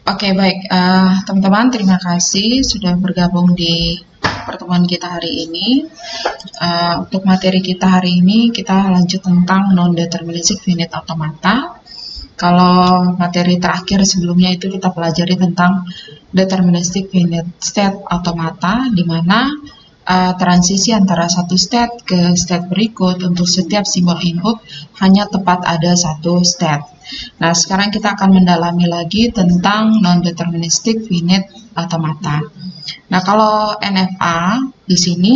Oke, baik. Teman-teman, terima kasih sudah bergabung di pertemuan kita hari ini. Untuk materi kita hari ini, kita lanjut tentang non-deterministic finite automata. Kalau materi terakhir sebelumnya itu kita pelajari tentang deterministic finite state automata, di mana transisi antara satu state ke state berikut untuk setiap simbol input hanya tepat ada satu state. Nah, sekarang kita akan mendalami lagi tentang non-deterministic finite automata. Nah, kalau NFA di sini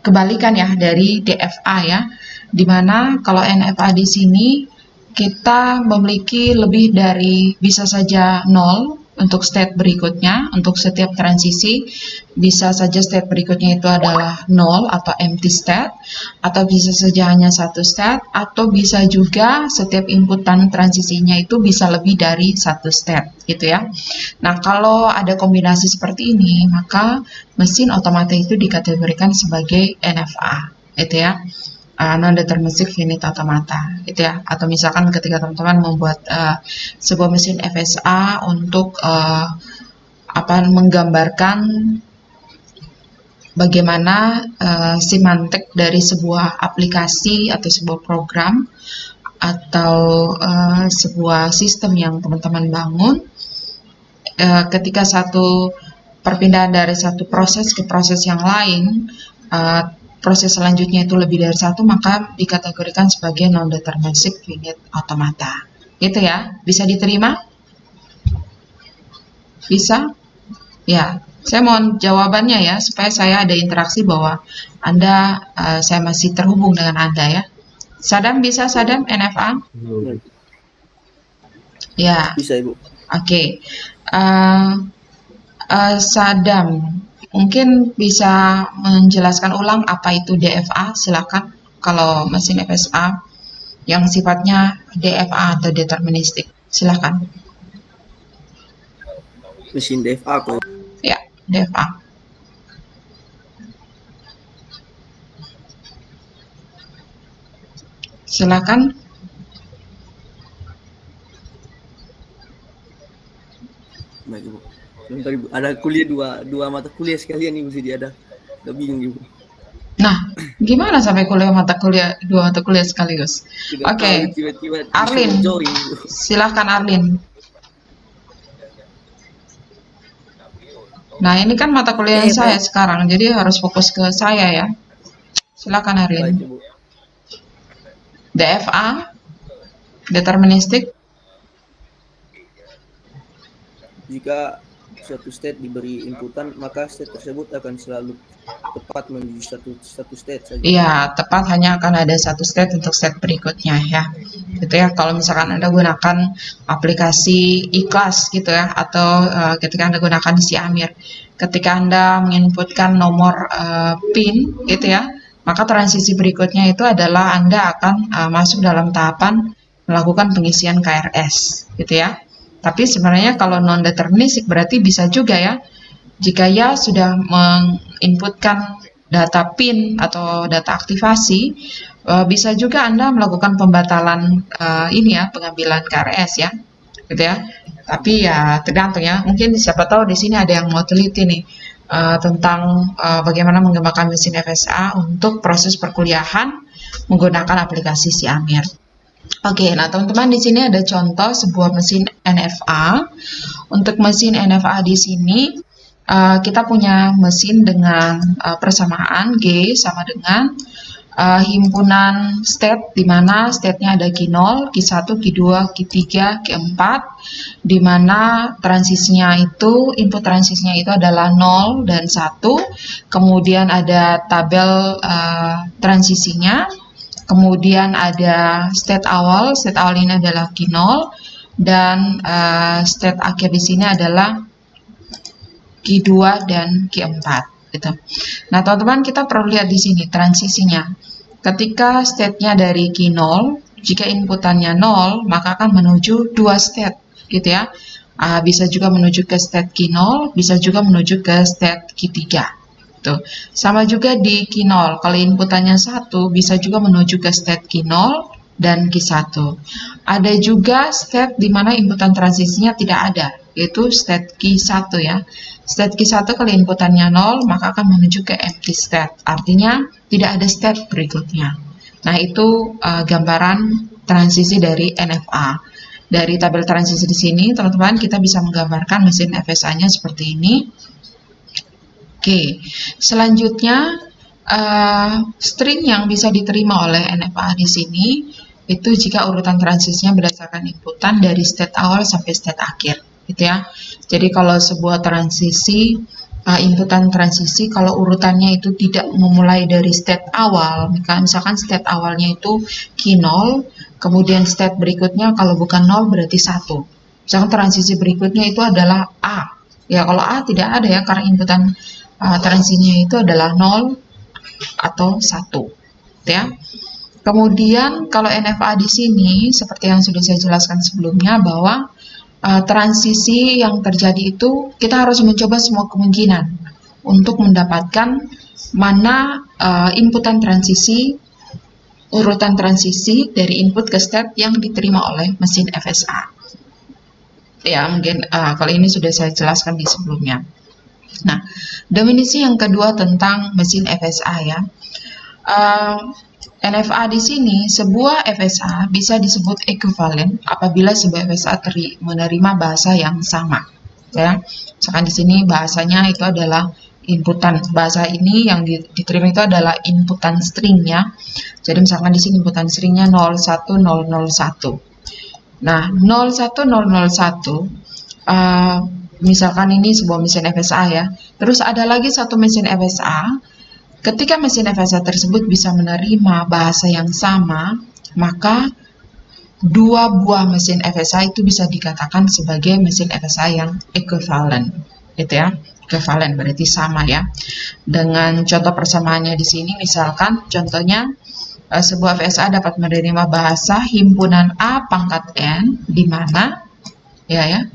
kebalikan ya dari DFA ya, dimana kalau NFA di sini kita memiliki lebih dari bisa saja 0 untuk state berikutnya, untuk setiap transisi bisa saja state berikutnya itu adalah 0 atau empty state, atau bisa saja hanya satu state, atau bisa juga setiap inputan transisinya itu bisa lebih dari satu state gitu ya. Nah, kalau ada kombinasi seperti ini, maka mesin otomatis itu dikategorikan sebagai NFA gitu ya, non-deterministic finite automata gitu ya. Atau misalkan ketika teman-teman membuat sebuah mesin FSA untuk menggambarkan bagaimana semantik dari sebuah aplikasi atau sebuah program atau sebuah sistem yang teman-teman bangun, ketika satu perpindahan dari satu proses ke proses yang lain, proses selanjutnya itu lebih dari satu, maka dikategorikan sebagai non-deterministic finite automata. Gitu ya, bisa diterima? Bisa? Ya, saya mohon jawabannya ya, supaya saya ada interaksi bahwa saya masih terhubung dengan Anda ya. Sadam bisa, Sadam, NFA? Ya. Bisa, Ibu. Oke. Sadam, mungkin bisa menjelaskan ulang apa itu DFA, silakan. Kalau mesin FSA yang sifatnya DFA atau deterministik, silakan. Mesin DFA kok. Ya, DFA. Silakan. Baik, Ibu. Sebentar, Ibu. Ada kuliah dua mata kuliah sekalian Ibu, jadi ada. Gak bingung, Ibu. Nah, gimana sampai dua mata kuliah sekaligus? Oke, tiba-tiba Arlin, join, silahkan Arlin. Nah, ini kan mata kuliah saya sekarang, jadi harus fokus ke saya ya. Silakan Arlin. Baik, Ibu. DFA, deterministik. Jika suatu state diberi inputan, maka state tersebut akan selalu tepat menuju satu state saja. Iya, tepat hanya akan ada satu state untuk state berikutnya ya. Gitu ya. Kalau misalkan Anda gunakan aplikasi iKlas gitu ya, atau ketika Anda gunakan si Amir, ketika Anda menginputkan nomor PIN gitu ya, maka transisi berikutnya itu adalah Anda akan masuk dalam tahapan melakukan pengisian KRS gitu ya. Tapi sebenarnya kalau non-deterministik berarti bisa juga ya, jika ya sudah menginputkan data PIN atau data aktivasi, bisa juga Anda melakukan pembatalan pengambilan KRS ya, gitu ya. Tapi ya tergantung ya, mungkin siapa tahu di sini ada yang mau teliti nih tentang bagaimana mengembangkan mesin FSA untuk proses perkuliahan menggunakan aplikasi si Amir. Oke, nah teman-teman di sini ada contoh sebuah mesin NFA. Untuk mesin NFA di sini kita punya mesin dengan persamaan G sama dengan himpunan state, di mana state-nya ada Q0, Q1, Q2, Q3, Q4, di mana transisinya itu, input transisinya itu adalah 0 dan 1, kemudian ada tabel transisinya, kemudian ada state awal ini adalah Q0, dan state akhir di sini adalah Q2 dan Q4 gitu. Nah, teman-teman kita perlu lihat di sini transisinya. Ketika state-nya dari Q0, jika inputannya 0, maka akan menuju dua state gitu ya. Bisa juga menuju ke state Q0, bisa juga menuju ke state Q3. Tuh. Sama juga di Q0, kalau inputannya 1, bisa juga menuju ke state Q0, dan Q1. Ada juga state di mana inputan transisinya tidak ada, yaitu state Q1 ya. State Q1 kalau inputannya 0, maka akan menuju ke empty state. Artinya tidak ada state berikutnya. Nah, itu gambaran transisi dari NFA. Dari tabel transisi di sini, teman-teman, kita bisa menggambarkan mesin FSA-nya seperti ini. Oke, selanjutnya string yang bisa diterima oleh NFA di sini itu jika urutan transisinya berdasarkan inputan dari state awal sampai state akhir, gitu ya. Jadi kalau sebuah transisi inputan transisi kalau urutannya itu tidak memulai dari state awal, misalkan state awalnya itu Q0, kemudian state berikutnya kalau bukan 0 berarti 1. Misalkan transisi berikutnya itu adalah A. Ya, kalau A tidak ada ya, karena inputan transisinya itu adalah 0 atau 1. Ya. Kemudian kalau NFA di sini seperti yang sudah saya jelaskan sebelumnya bahwa transisi yang terjadi itu kita harus mencoba semua kemungkinan untuk mendapatkan mana inputan transisi, urutan transisi dari input ke state yang diterima oleh mesin FSA. Ya, mungkin kalau ini sudah saya jelaskan di sebelumnya. Nah, definisi yang kedua tentang mesin FSA ya. NFA di sini, sebuah FSA bisa disebut ekuivalen apabila sebuah FSA menerima bahasa yang sama. Ya, misalkan di sini bahasanya itu adalah inputan. Bahasa ini yang diterima itu adalah inputan stringnya. Jadi misalkan di sini inputan stringnya 01001. Nah, 01001 misalkan ini sebuah mesin FSA ya. Terus ada lagi satu mesin FSA. Ketika mesin FSA tersebut bisa menerima bahasa yang sama, maka dua buah mesin FSA itu bisa dikatakan sebagai mesin FSA yang ekuivalen, gitu ya. Ekuivalen berarti sama ya. Dengan contoh persamaannya di sini, misalkan contohnya sebuah FSA dapat menerima bahasa himpunan A pangkat N di mana ya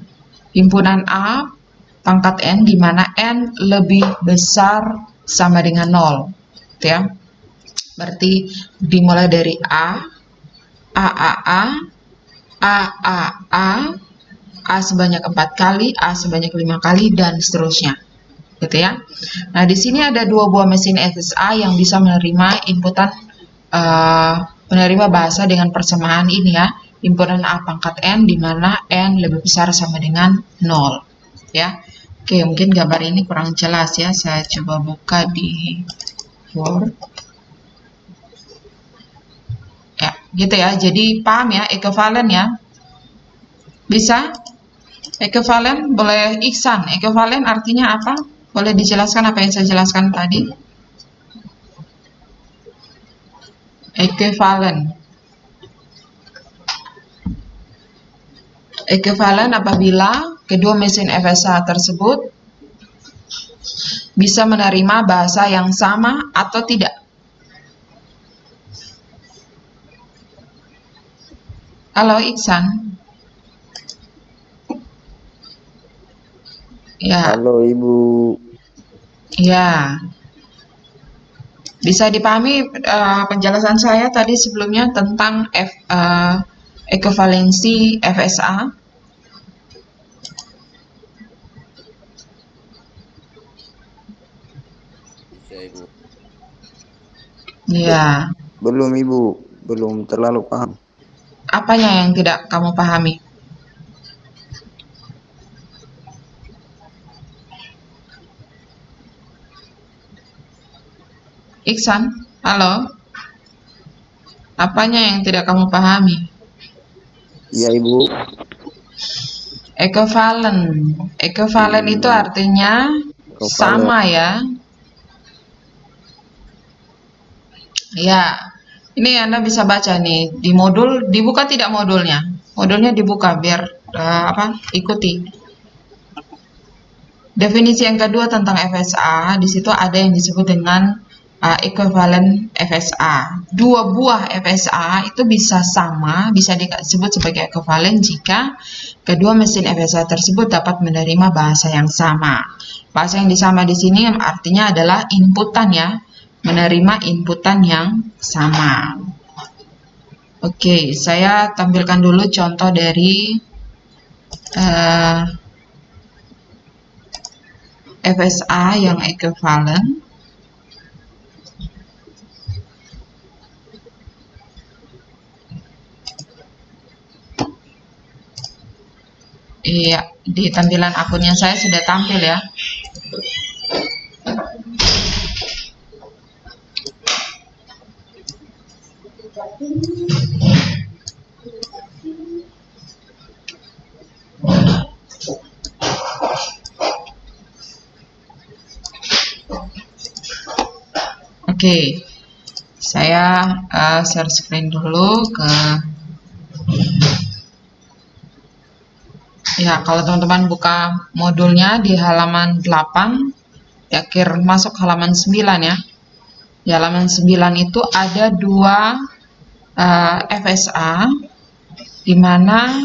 himpunan A pangkat N di mana N lebih besar sama dengan 0, ya. Berarti dimulai dari A sebanyak 4 kali, A sebanyak 5 kali, dan seterusnya, gitu ya. Nah, di sini ada dua buah mesin FSA yang bisa menerima inputan menerima bahasa dengan persamaan ini ya, himpunan A pangkat N di mana N lebih besar sama dengan 0, ya. Oke, mungkin gambar ini kurang jelas ya. Saya coba buka di Word. Ya, gitu ya. Jadi paham ya, ekuivalen ya. Bisa? Ekuivalen boleh Iksan. Ekuivalen artinya apa? Boleh dijelaskan apa yang saya jelaskan tadi? Ekuivalen. Ekuivalen apabila kedua mesin FSA tersebut bisa menerima bahasa yang sama atau tidak. Halo Iksan. Ya. Halo Ibu. Ya. Bisa dipahami penjelasan saya tadi sebelumnya tentang ekuivalensi FSA? Bisa Ibu. Ya. Belum Ibu, belum terlalu paham. Apanya yang tidak kamu pahami? Iksan, halo? Apanya yang tidak kamu pahami? Iya Ibu. Ekuivalen. Ekuivalen itu artinya sama ya. Ya, ini Anda bisa baca nih di modul, dibuka tidak modulnya? Modulnya dibuka biar ikuti. Definisi yang kedua tentang FSA, di situ ada yang disebut dengan equivalent FSA. Dua buah FSA itu bisa sama, bisa disebut sebagai equivalent jika kedua mesin FSA tersebut dapat menerima bahasa yang sama. Bahasa yang disama di sini artinya adalah inputan ya, menerima inputan yang sama. Oke, saya tampilkan dulu contoh dari FSA yang ekuivalen. Iya, di tampilan akunnya saya sudah tampil ya. Oke, saya share screen dulu ke. Ya, kalau teman-teman buka modulnya di halaman 8, akhir masuk halaman 9 ya. Di halaman 9 itu ada dua FSA, di mana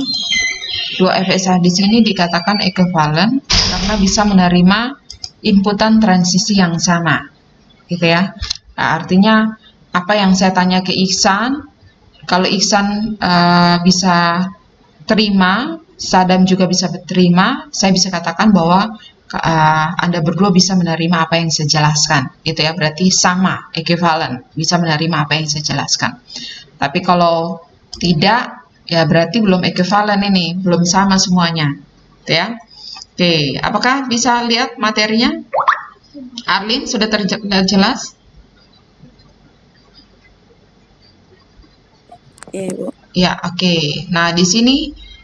dua FSA di sini dikatakan ekuivalen karena bisa menerima inputan transisi yang sama, gitu ya. Nah, artinya apa yang saya tanya ke Iksan, kalau Iksan bisa terima, Sadam juga bisa terima, saya bisa katakan bahwa Anda berdua bisa menerima apa yang saya jelaskan, gitu ya. Berarti sama, ekuivalen, bisa menerima apa yang saya jelaskan. Tapi kalau tidak, ya berarti belum ekuivalen ini, belum sama semuanya, gitu ya. Oke, apakah bisa lihat materinya? Arlin, sudah terjelas? Iya, Bu. Ya, oke. Nah, di sini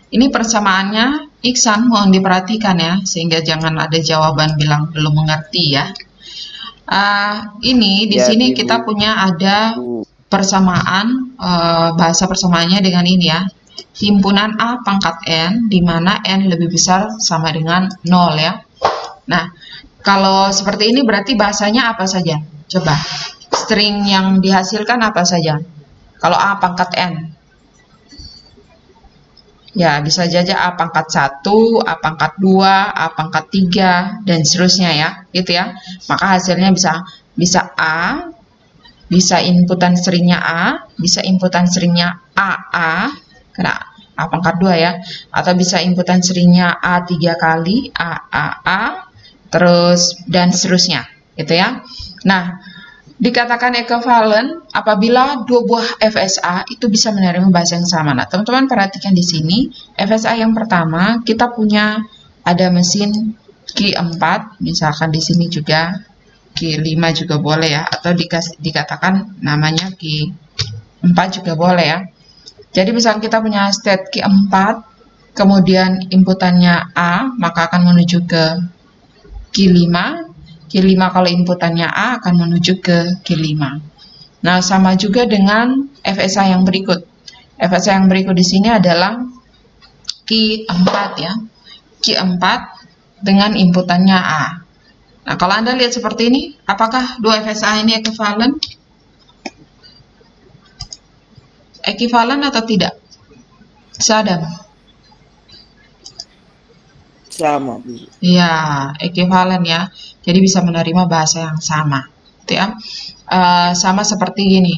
ini persamaannya Iksan mohon diperhatikan ya, sehingga jangan ada jawaban bilang belum mengerti ya. Ini di Ya, sini Ibu. kita punya ada persamaan, bahasa persamaannya dengan ini ya. Himpunan A pangkat N, di mana N lebih besar sama dengan 0 ya. Nah, kalau seperti ini berarti bahasanya apa saja? Coba, string yang dihasilkan apa saja? Kalau A pangkat N. Ya, bisa saja A pangkat 1, A pangkat 2, A pangkat 3, dan seterusnya ya, gitu ya. Maka hasilnya bisa A, bisa inputan seringnya A, bisa inputan seringnya AA, karena A pangkat 2 ya, atau bisa inputan seringnya A 3 kali, AAA, terus dan seterusnya, gitu ya. Nah, dikatakan ekuivalen apabila dua buah FSA itu bisa menerima bahasa yang sama. Nah, teman-teman perhatikan di sini, FSA yang pertama kita punya ada mesin Q 4, misalkan di sini juga Q 5 juga boleh ya, atau dikatakan namanya Q 4 juga boleh ya. Jadi misalkan kita punya state Q 4, kemudian inputannya A, maka akan menuju ke Q 5. Q5 kalau inputannya A akan menuju ke Q5. Nah, sama juga dengan FSA yang berikut. FSA yang berikut di sini adalah Q4 ya. Q4 dengan inputannya A. Nah, kalau Anda lihat seperti ini, apakah dua FSA ini ekuivalen? Ekuivalen atau tidak? Sadam? Sama, Bu. Ya, ekuivalen ya. Jadi bisa menerima bahasa yang sama, gitu ya. Sama seperti gini.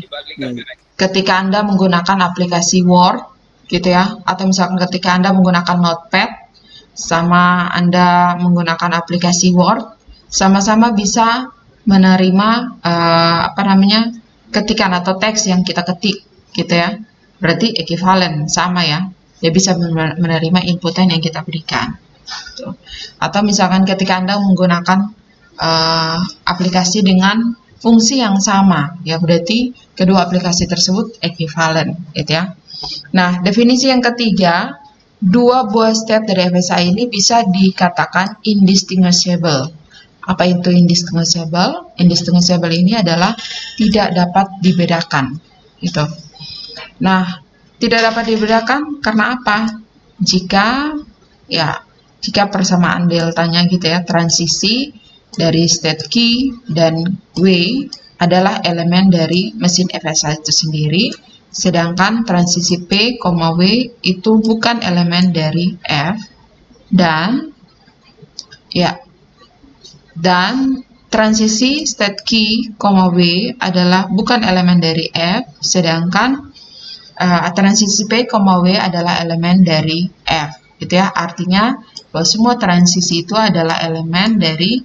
Ketika Anda menggunakan aplikasi Word, gitu ya, atau misalkan ketika Anda menggunakan Notepad, sama Anda menggunakan aplikasi Word, sama-sama bisa menerima ketikan atau teks yang kita ketik, gitu ya. Berarti ekuivalen, sama ya. Dia bisa menerima inputan yang kita berikan. Atau misalkan ketika Anda menggunakan aplikasi dengan fungsi yang sama, ya berarti kedua aplikasi tersebut ekuivalen, gitu ya. Nah, definisi yang ketiga, dua buah step dari FSA ini bisa dikatakan indistinguishable. Apa itu indistinguishable? Indistinguishable ini adalah tidak dapat dibedakan, gitu. Nah, tidak dapat dibedakan karena apa? Jika persamaan deltanya gitu ya, transisi dari state Q dan W adalah elemen dari mesin FSA itu sendiri, sedangkan transisi P, W itu bukan elemen dari F, dan transisi state Q, W adalah bukan elemen dari F, sedangkan transisi P, W adalah elemen dari F, gitu ya. Artinya bahwa semua transisi itu adalah elemen dari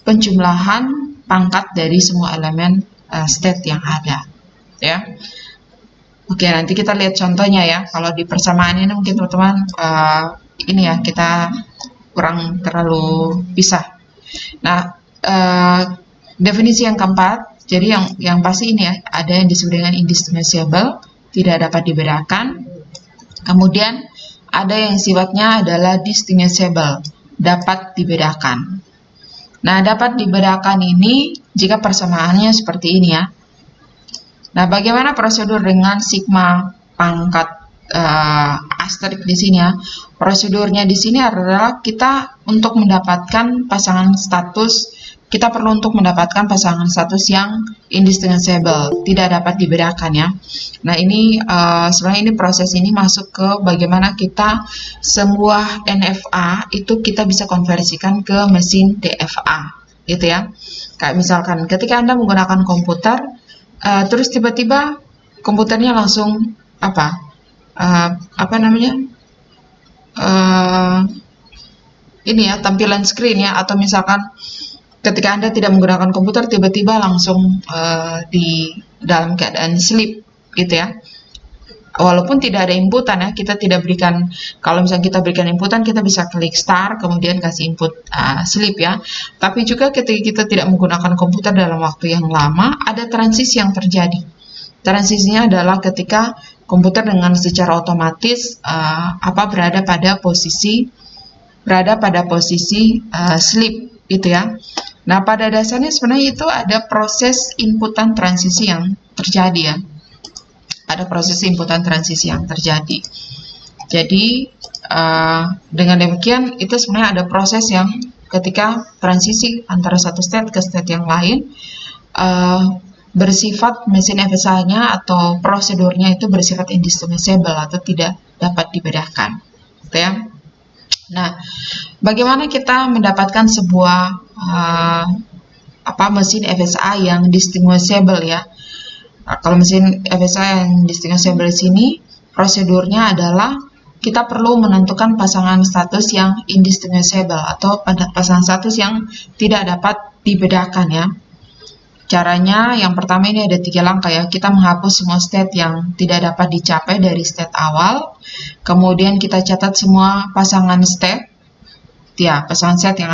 penjumlahan pangkat dari semua elemen state yang ada, ya. Oke, nanti kita lihat contohnya ya. Kalau di persamaan ini mungkin teman-teman ini ya kita kurang terlalu pisah. Nah, definisi yang keempat, jadi yang pasti ini ya, ada yang disebut dengan indistinguishable, tidak dapat dibedakan. Kemudian ada yang sifatnya adalah distinguishable, dapat dibedakan. Nah, dapat dibedakan ini jika persamaannya seperti ini ya. Nah, bagaimana prosedur dengan sigma pangkat asterik di sini ya? Prosedurnya di sini adalah kita untuk mendapatkan pasangan status, kita perlu untuk mendapatkan pasangan status yang indistinguishable, tidak dapat dibedakan ya. Nah, ini sebenarnya ini proses ini masuk ke bagaimana kita sebuah NFA itu kita bisa konversikan ke mesin DFA, gitu ya. Kayak misalkan ketika Anda menggunakan komputer, terus tiba-tiba komputernya langsung ini ya tampilan screen ya, atau misalkan ketika Anda tidak menggunakan komputer tiba-tiba langsung di dalam keadaan sleep gitu ya. Walaupun tidak ada inputan ya, kita tidak berikan, kalau misalnya kita berikan inputan kita bisa klik start kemudian kasih input sleep ya. Tapi juga ketika kita tidak menggunakan komputer dalam waktu yang lama, ada transisi yang terjadi. Transisinya adalah ketika komputer dengan secara otomatis berada pada posisi sleep gitu ya. Nah, pada dasarnya sebenarnya itu ada proses inputan transisi yang terjadi ya. Ada proses inputan transisi yang terjadi. Jadi, dengan demikian itu sebenarnya ada proses yang ketika transisi antara satu state ke state yang lain, bersifat mesin FSA-nya atau prosedurnya itu bersifat indistinguishable atau tidak dapat dibedakan. Gitu ya. Nah, bagaimana kita mendapatkan sebuah mesin FSA yang distinguishable ya? Kalau mesin FSA yang distinguishable di sini, prosedurnya adalah kita perlu menentukan pasangan status yang indistinguishable atau pasangan status yang tidak dapat dibedakan ya. Caranya yang pertama ini ada 3 langkah ya. Kita menghapus semua state yang tidak dapat dicapai dari state awal. Kemudian kita catat semua pasangan state yang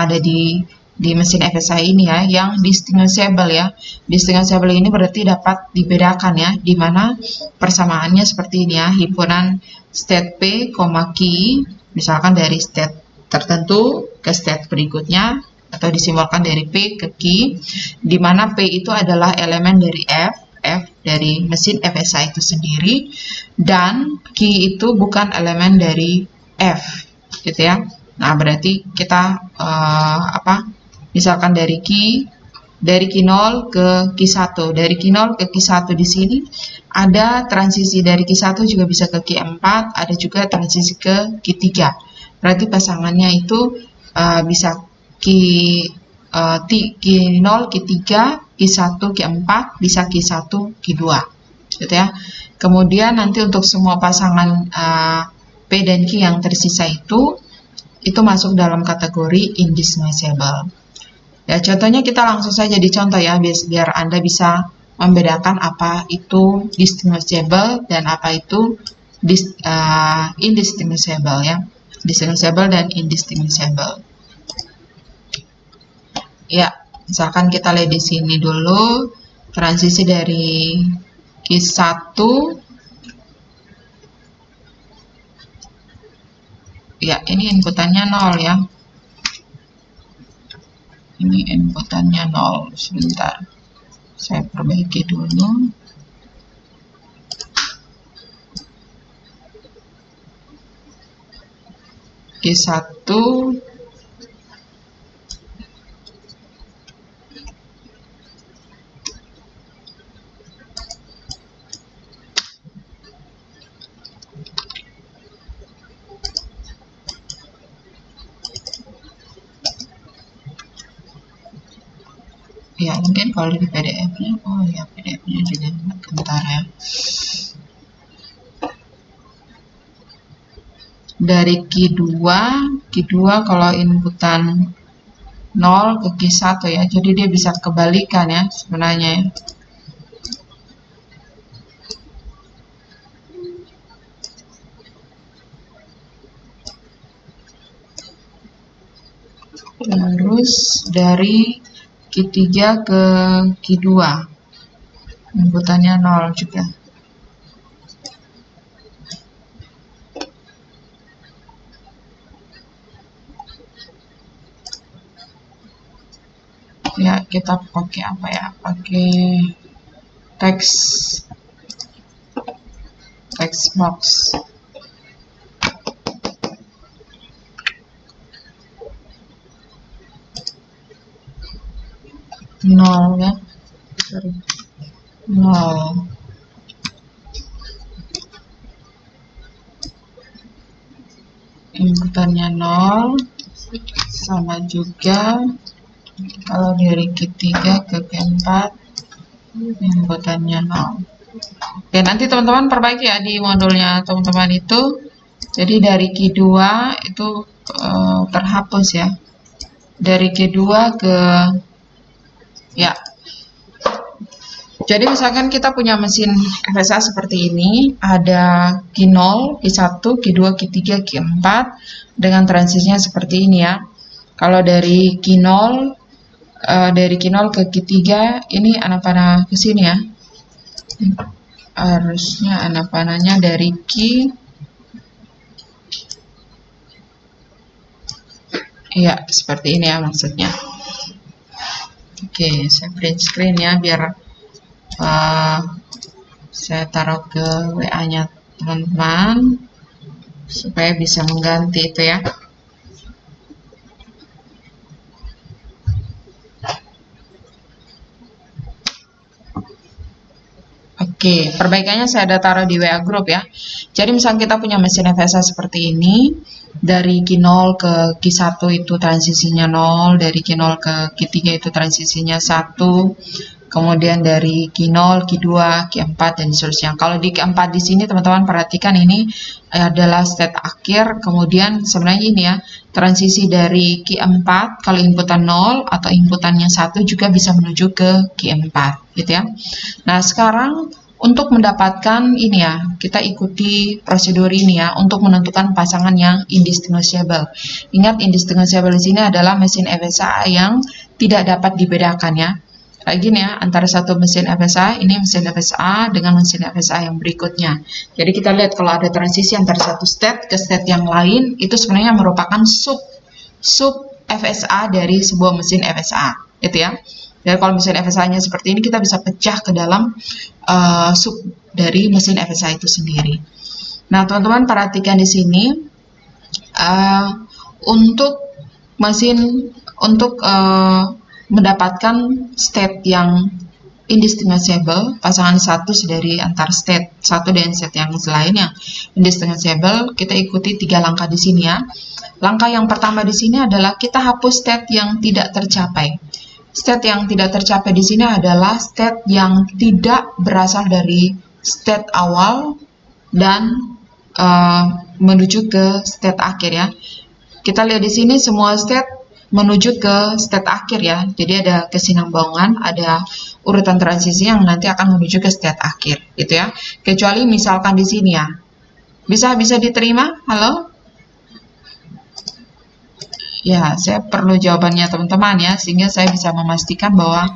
ada di mesin FSA ini ya, yang distinguishable ya. Distinguishable ini berarti dapat dibedakan ya, di mana persamaannya seperti ini ya, himpunan state P, key, misalkan dari state tertentu ke state berikutnya, atau disimbolkan dari P ke key, di mana P itu adalah elemen dari F dari mesin FSA itu sendiri, dan key itu bukan elemen dari F, gitu ya. Nah, berarti kita misalkan dari key 0 ke key 1. Dari key 0 ke key 1 di sini ada transisi dari key 1 juga bisa ke key 4, ada juga transisi ke key 3. Berarti pasangannya itu bisa key 0, key 3, key 1, key 4, bisa key 1, key 2. Gitu ya. Kemudian nanti untuk semua pasangan P dan Q yang tersisa itu masuk dalam kategori indistinguishable. Ya, contohnya kita langsung saja dicontoh ya, biar Anda bisa membedakan apa itu distinguishable dan apa itu indistinguishable ya. Distinguishable dan indistinguishable. Ya, misalkan kita lihat di sini dulu transisi dari Q1 ya, ini inputannya 0 ya. Ini inputannya 0. Sebentar, saya perbaiki dulu. Q1 ya, mungkin kalau di PDF-nya, oh ya, PDF-nya juga bentar ya. dari Q2 kalau inputan 0 ke Q1 ya. Jadi dia bisa kebalikan ya sebenarnya ya. Terus dari Q3 ke Q2 inputannya 0 juga. Ya, kita pakai apa ya? Pakai text box. Nol ya. Sorry. 0. Inputannya 0. Sama juga kalau dari Q3 ke Q4 inputannya 0. Oke, nanti teman-teman perbaiki ya di modulnya teman-teman itu. Jadi dari Q2 itu terhapus ya. Dari Q2 ke ya. Jadi misalkan kita punya mesin FSA seperti ini, ada Q0, Q1, Q2, Q3, Q4 dengan transisinya seperti ini ya. Kalau dari Q0 ke Q3 ini anak panah ke sini ya. Harusnya anak panahnya dari Q ya, seperti ini ya maksudnya. Oke, saya print screen ya biar saya taruh ke WA-nya teman-teman supaya bisa mengganti itu ya. Oke, perbaikannya saya ada taruh di WA group ya. Jadi misalnya kita punya mesin FSA seperti ini, dari Q0 ke Q1 itu transisinya 0, dari Q0 ke Q3 itu transisinya 1, kemudian dari Q0, Q2, Q4 dan seterusnya. Kalau di Q4 di sini teman-teman perhatikan ini adalah state akhir, kemudian sebenarnya ini ya, transisi dari Q4 kalau inputan 0 atau inputannya 1 juga bisa menuju ke Q4 gitu ya. Nah, sekarang untuk mendapatkan ini ya, kita ikuti prosedur ini ya untuk menentukan pasangan yang indistinguishable. Ingat, indistinguishable di sini adalah mesin FSA yang tidak dapat dibedakan ya. Kayak gini ya, antara satu mesin FSA, ini mesin FSA dengan mesin FSA yang berikutnya. Jadi kita lihat kalau ada transisi antara satu state ke state yang lain, itu sebenarnya merupakan sub FSA dari sebuah mesin FSA, gitu ya. Dan kalau mesin FSA-nya seperti ini, kita bisa pecah ke dalam sub dari mesin FSA itu sendiri. Nah, teman-teman perhatikan di sini untuk mendapatkan state yang indistinguishable, pasangan satu dari antar state satu dan state yang lain yang indistinguishable, kita ikuti 3 langkah di sini ya. Langkah yang pertama di sini adalah kita hapus state yang tidak tercapai. State yang tidak tercapai di sini adalah state yang tidak berasal dari state awal dan menuju ke state akhir ya. Kita lihat di sini semua state menuju ke state akhir ya. Jadi ada kesinambungan, ada urutan transisi yang nanti akan menuju ke state akhir, gitu ya. Kecuali misalkan di sini ya. Bisa diterima? Halo? Ya, saya perlu jawabannya teman-teman ya, sehingga saya bisa memastikan bahwa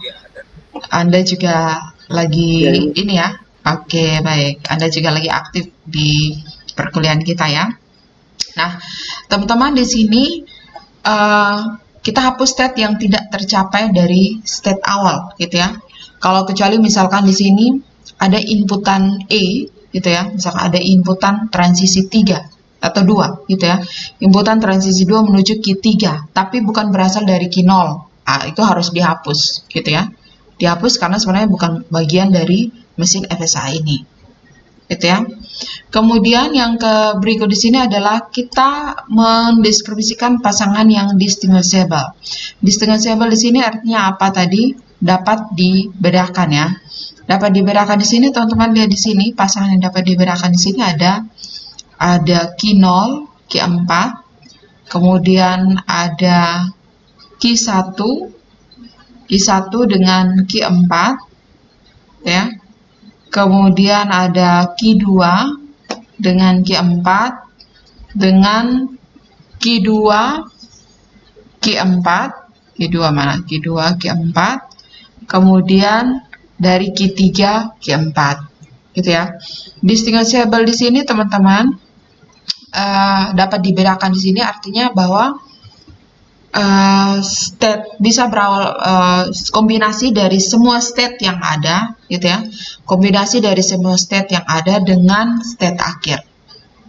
Anda juga lagi ini ya. Oke, baik. Anda juga lagi aktif di perkuliahan kita ya. Nah, teman-teman di sini kita hapus state yang tidak tercapai dari state awal, gitu ya. Kalau kecuali misalkan di sini ada inputan E, gitu ya. Misalkan ada inputan transisi 3 atau 2 gitu ya. Inputan transisi 2 menuju Q3, tapi bukan berasal dari Q0. Itu harus dihapus gitu ya. Dihapus karena sebenarnya bukan bagian dari mesin FSA ini. Gitu ya. Kemudian yang berikut di sini adalah kita mendeskripsikan pasangan yang distinguishable. Distinguishable di sini artinya apa tadi? Dapat dibedakan ya. Dapat dibedakan di sini teman-teman lihat di sini pasangan yang dapat dibedakan di sini ada Q0, Q4, kemudian ada Q1 dengan Q4 ya. Kemudian ada Q2 dengan Q4 dengan Q2 mana? Q2 Q4, kemudian dari Q3 Q4 gitu ya. Distinguishable di sini teman-teman dapat dibedakan di sini artinya bahwa state bisa berawal kombinasi dari semua state yang ada gitu ya, kombinasi dari semua state yang ada dengan state akhir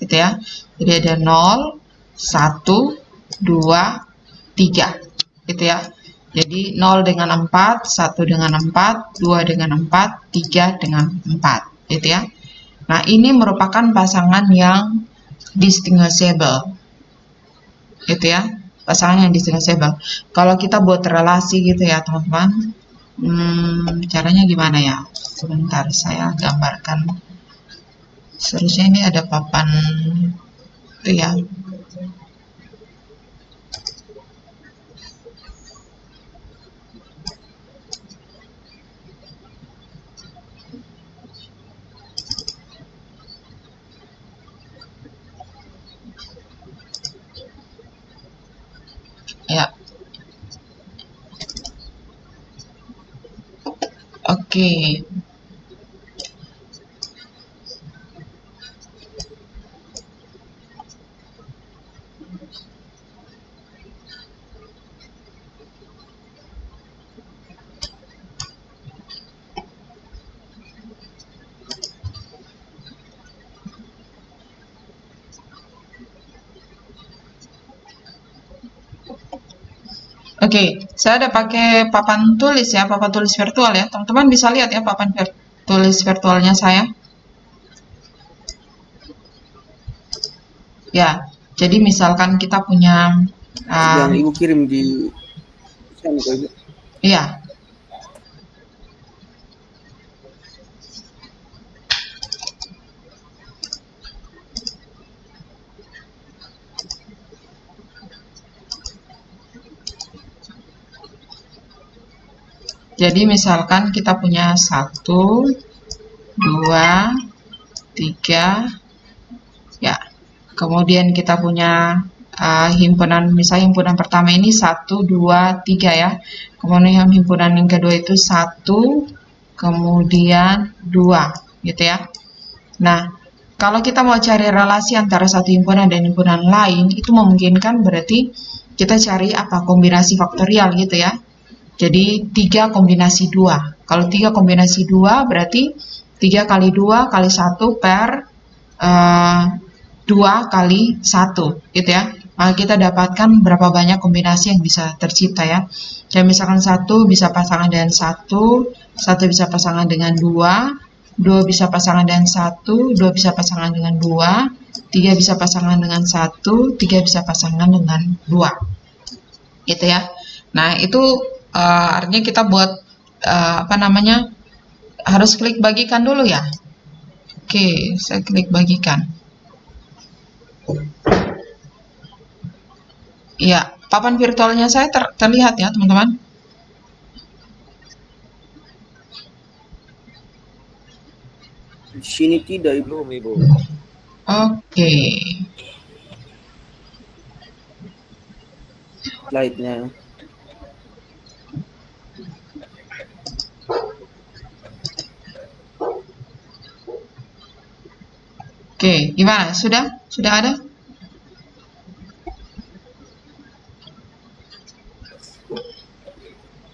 gitu ya. Jadi ada 0, 1, 2, 3 gitu ya. Jadi 0 dengan 4, 1 dengan 4, 2 dengan 4, 3 dengan 4 gitu ya. Nah, ini merupakan pasangan yang distinguishable gitu ya. Pasangan yang distinguishable. Kalau kita buat relasi gitu ya teman-teman, caranya gimana ya? Sebentar saya gambarkan. Seharusnya ini ada papan itu ya. Ya. Oke. Oke, saya ada pakai papan tulis ya, papan tulis virtual ya. Teman-teman bisa lihat ya papan tulis virtualnya saya. Ya, jadi misalkan kita punya yang Ibu kirim di sana, Ibu. Iya. Jadi misalkan kita punya 1, 2, 3, ya. Kemudian kita punya himpunan, misalnya himpunan pertama ini 1, 2, 3 ya. Kemudian himpunan yang kedua itu 1, kemudian 2 gitu ya. Nah, kalau kita mau cari relasi antara satu himpunan dan himpunan lain, itu memungkinkan berarti kita cari apa? Kombinasi faktorial gitu ya. Jadi 3 kombinasi 2. Kalau 3 kombinasi 2 berarti 3 kali 2 kali 1 per 2 kali 1 gitu ya. Maka kita dapatkan berapa banyak kombinasi yang bisa tercipta ya. Jadi misalkan 1 bisa pasangan dengan 1, 1 bisa pasangan dengan 2, 2 bisa pasangan dengan 1, 2 bisa pasangan dengan 2, 3 bisa pasangan dengan 1, 3 bisa pasangan dengan 2. Gitu ya. Nah, itu artinya kita buat harus klik bagikan dulu ya. Oke, saya klik bagikan. Ya, papan virtualnya saya terlihat ya teman-teman. Di sini tidak, Ibu. Oke. Slide-nya. Oke, gimana? Sudah ada?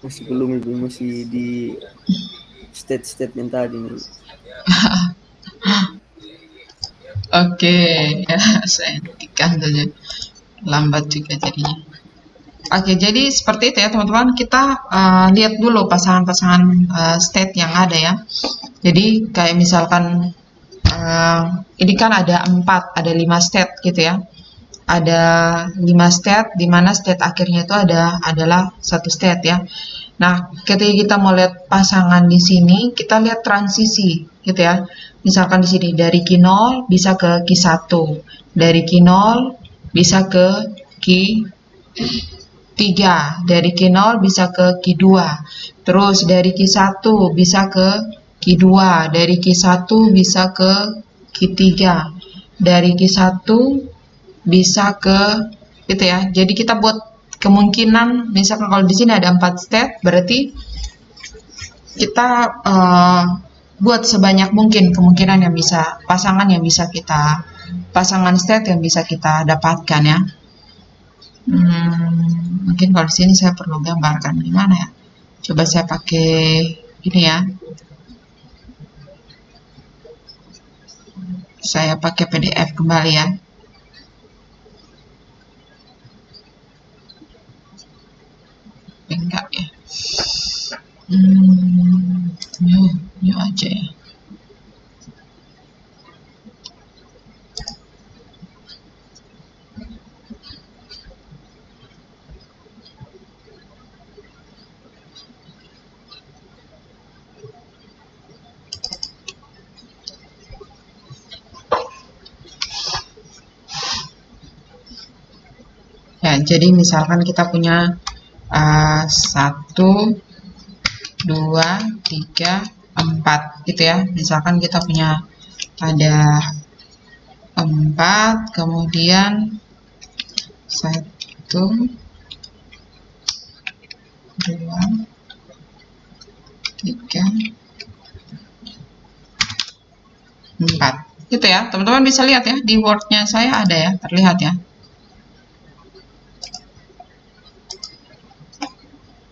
Masih belum, Ibu, masih di state yang tadi nih. Oke, ya, saya hentikan saja. Lambat juga jadinya. Oke, jadi seperti itu ya teman-teman. Kita lihat dulu pasangan-pasangan state yang ada ya. Jadi kayak misalkan ini kan ada 4, ada 5 state gitu ya. Ada 5 state, di mana state akhirnya itu adalah satu state ya. Nah, ketika kita mau lihat pasangan di sini, kita lihat transisi gitu ya. Misalkan di sini dari Q0 bisa ke Q1, dari Q0 bisa ke Q3, dari Q0 bisa ke Q2, terus dari Q1 bisa ke Q2, dari Q1 bisa ke Q3, dari Q1 bisa ke gitu ya. Jadi kita buat kemungkinan, misalkan kalau di sini ada 4 state, berarti kita buat sebanyak mungkin kemungkinan yang bisa, pasangan yang bisa kita, pasangan state yang bisa kita dapatkan ya. Mungkin kalau di sini saya perlu gambarkan gimana ya. Coba saya pakai ini ya. Saya pakai PDF kembali ya. Enggak ya. New aja ya. Ya, jadi misalkan kita punya 1, 2, 3, 4 gitu ya. Misalkan kita punya ada 4, kemudian 1, 2, 3, 4 gitu ya. Teman-teman bisa lihat ya, di Word-nya saya ada ya, terlihat ya.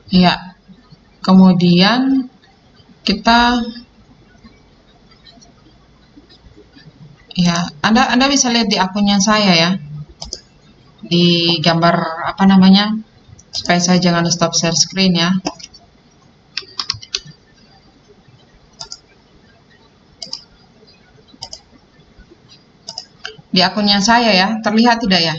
Ya, kemudian kita ya, Anda bisa lihat di akunnya saya ya, di gambar apa namanya, supaya saya jangan stop share screen ya. Di akunnya saya ya, terlihat tidak ya?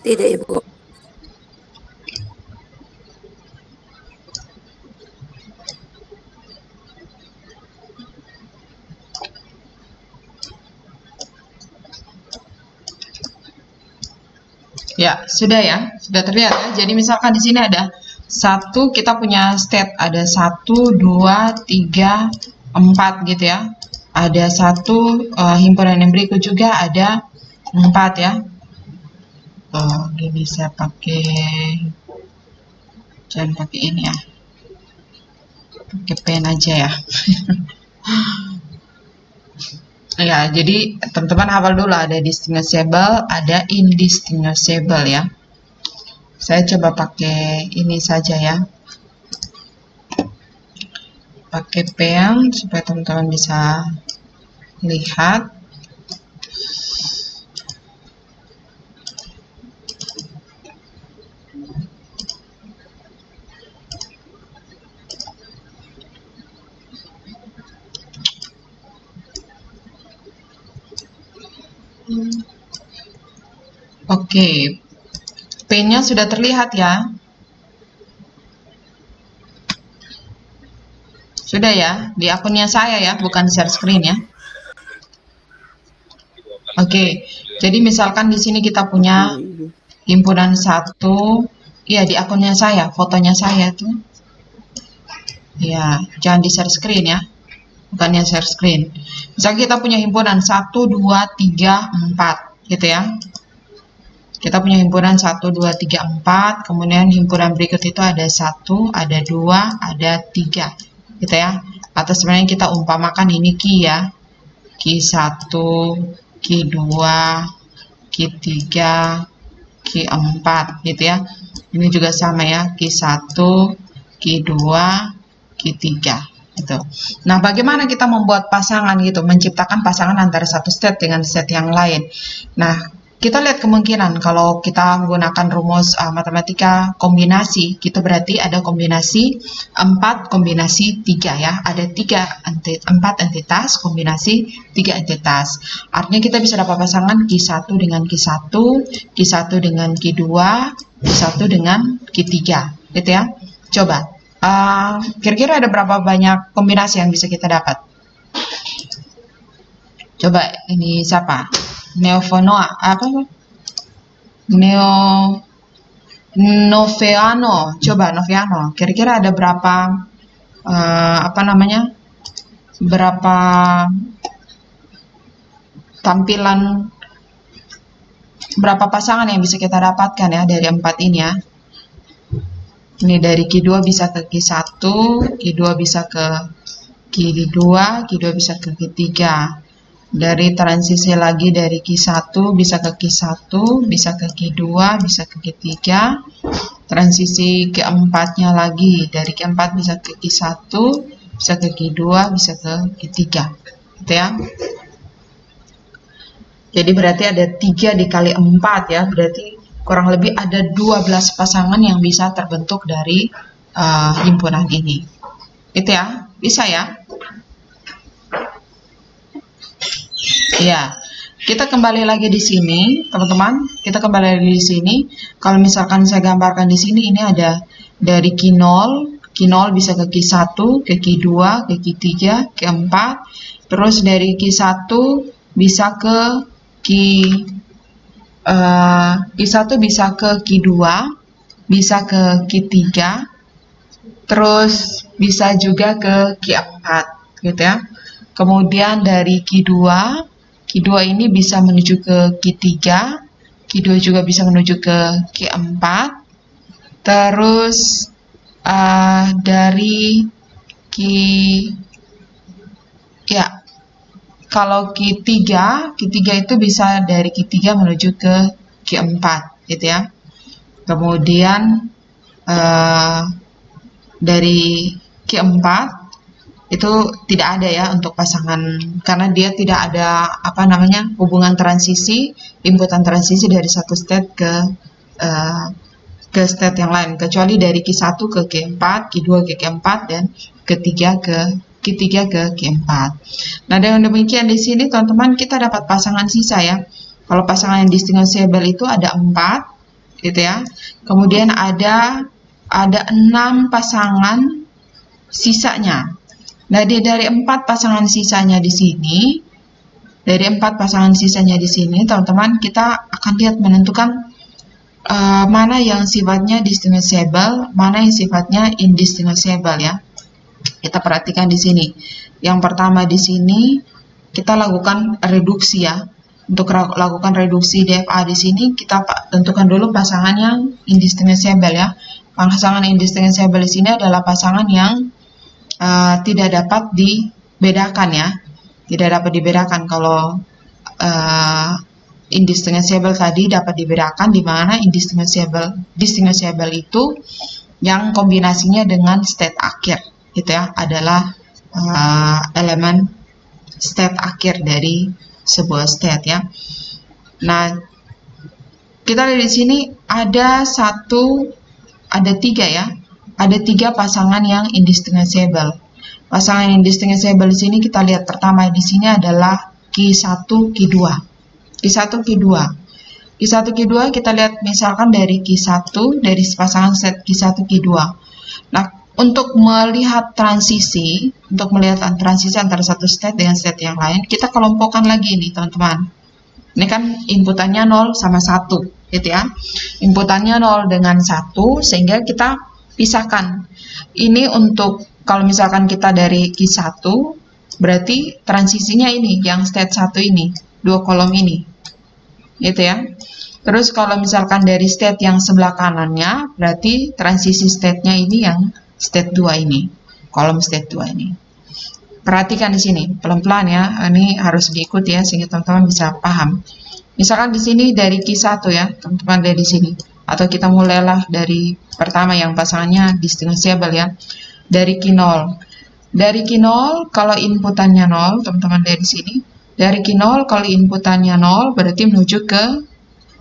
Tidak, Ibu. Ya, sudah ya, sudah terlihat ya. Jadi misalkan di sini ada 1, kita punya state ada 1, 2, 3, 4 gitu ya. Ada 1 himpunan yang berikut juga ada 4 ya. Oke, bisa pakai, jangan pakai ini ya, pakai pen aja ya. Ya, jadi teman-teman hafal dulu, ada distinguishable, ada indistinguishable ya. Saya coba pakai ini saja ya, pakai pen supaya teman-teman bisa lihat. Oke, pen-nya sudah terlihat ya. Sudah ya, di akunnya saya ya, bukan share screen ya. Oke, jadi misalkan di sini kita punya himpunan 1, ya di akunnya saya, fotonya saya tuh. Ya, jangan di share screen ya, bukannya share screen. Misalkan kita punya himpunan 1, 2, 3, 4 gitu ya. Kita punya himpunan 1, 2, 3, 4, kemudian himpunan berikut itu ada 1, ada 2, ada 3 gitu ya. Atau sebenarnya kita umpamakan ini Q ya, Q1, Q2, Q3, Q4 gitu ya. Ini juga sama ya, Q1, Q2, Q3 gitu. Nah, bagaimana kita membuat pasangan gitu, menciptakan pasangan antara satu state dengan state yang lain. Nah, kita lihat kemungkinan kalau kita menggunakan rumus matematika kombinasi, kita berarti ada kombinasi 4, kombinasi 3 ya. Ada 4 entitas, kombinasi 3 entitas. Artinya kita bisa dapat pasangan Q1 dengan Q1, Q1 dengan Q2, Q1 dengan Q3, gitu ya. Coba, kira-kira ada berapa banyak kombinasi yang bisa kita dapat? Coba, ini siapa? Neofonoa, apa? Noveano, coba Noveano. Kira-kira ada berapa berapa tampilan, berapa pasangan yang bisa kita dapatkan ya dari 4 ini ya. Ini dari Q2 bisa ke Q1, Q2 bisa ke Q2, Q2 bisa ke Q3. Dari transisi lagi dari Q1 bisa ke Q1, bisa ke Q2, bisa ke Q3. Transisi keempatnya lagi dari Q4 bisa ke Q1, bisa ke Q2, bisa ke Q3. Gitu ya. Jadi berarti ada 3 dikali 4 ya, berarti kurang lebih ada 12 pasangan yang bisa terbentuk dari himpunan ini. Itu ya, bisa ya. Ya, kita kembali lagi di sini, teman-teman. Kita kembali lagi di sini. Kalau misalkan saya gambarkan di sini, ini ada dari Q0 bisa ke Q1, ke Q2, ke Q3, Q4. Terus dari Q1 bisa ke Q1 bisa ke Q2, bisa ke Q3, terus bisa juga ke Q4, gitu ya. Kemudian dari Q2 ini bisa menuju ke Q3, Q2 juga bisa menuju ke Q4, terus dari kalau Q3 itu bisa dari Q3 menuju ke Q4, gitu ya. Kemudian dari Q4 itu tidak ada ya untuk pasangan, karena dia tidak ada hubungan transisi, inputan transisi dari satu state ke state yang lain, kecuali dari Q1 ke Q4, Q2 ke Q4, dan Q3 ke Q4. Nah, dengan demikian di sini teman-teman kita dapat pasangan sisa ya. Kalau pasangan yang distinguishable itu ada 4, gitu ya. Kemudian ada 6 pasangan sisanya. Nah, dari 4 pasangan sisanya di sini, teman-teman, kita akan lihat menentukan mana yang sifatnya distinguishable, mana yang sifatnya indistinguishable ya. Kita perhatikan di sini. Yang pertama di sini kita lakukan reduksi ya. Untuk lakukan reduksi DFA di sini kita tentukan dulu pasangan yang indistinguishable ya. Pasangan indistinguishable di sini adalah pasangan yang tidak dapat dibedakan ya. Tidak dapat dibedakan. Kalau indistinguishable tadi dapat dibedakan, di mana indistinguishable itu yang kombinasinya dengan state akhir, gitu ya, adalah elemen state akhir dari sebuah state ya. Nah, kita lihat di sini ada 3 ya. Ada 3 pasangan yang indistinguishable. Pasangan yang indistinguishable di sini kita lihat pertama di sini adalah Q1, Q2. Q1, Q2 kita lihat misalkan dari Q1, dari pasangan set Q1, Q2. Nah, untuk melihat transisi antara satu state dengan state yang lain, kita kelompokkan lagi nih teman-teman. Ini kan inputannya 0 sama 1, gitu ya. Inputannya 0 dengan 1, sehingga kita pisahkan. Ini untuk kalau misalkan kita dari Q1, berarti transisinya ini, yang state 1 ini, 2 kolom ini, gitu ya. Terus kalau misalkan dari state yang sebelah kanannya, berarti transisi state-nya ini yang state 2 ini, kolom state 2 ini. Perhatikan di sini, pelan-pelan ya, ini harus diikuti ya, sehingga teman-teman bisa paham. Misalkan di sini dari Q1 ya, teman-teman lihat di sini. Atau kita mulailah dari pertama yang pasangannya distinguishable ya, dari Q0. Dari Q0 kalau inputannya 0, teman-teman lihat di sini. Dari Q0 kalau inputannya 0 berarti menuju ke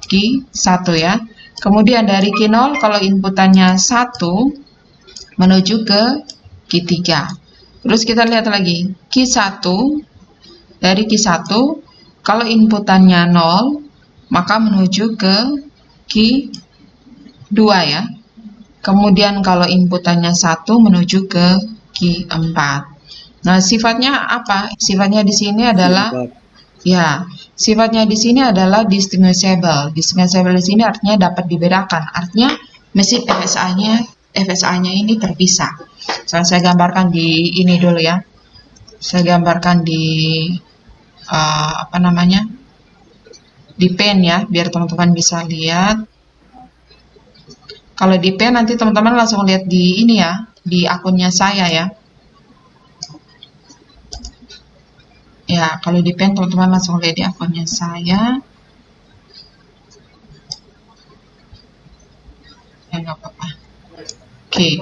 Q1 ya. Kemudian dari Q0 kalau inputannya 1 menuju ke Q3. Terus kita lihat lagi Q1, dari Q1 kalau inputannya 0 maka menuju ke Q2 ya. Kemudian kalau inputannya 1 menuju ke Q4. Nah, sifatnya apa? Sifatnya di sini adalah ya, sifatnya di sini adalah distinguishable. Distinguishable di sini artinya dapat dibedakan. Artinya mesin FSA-nya ini terpisah. Saya gambarkan di ini dulu ya. Saya gambarkan di apa namanya? Di pen ya, biar teman-teman bisa lihat. Kalau di pen nanti teman-teman langsung lihat di ini ya, di akunnya saya ya. Ya, kalau di pen teman-teman langsung lihat di akunnya saya. Ya, nggak apa-apa. Oke.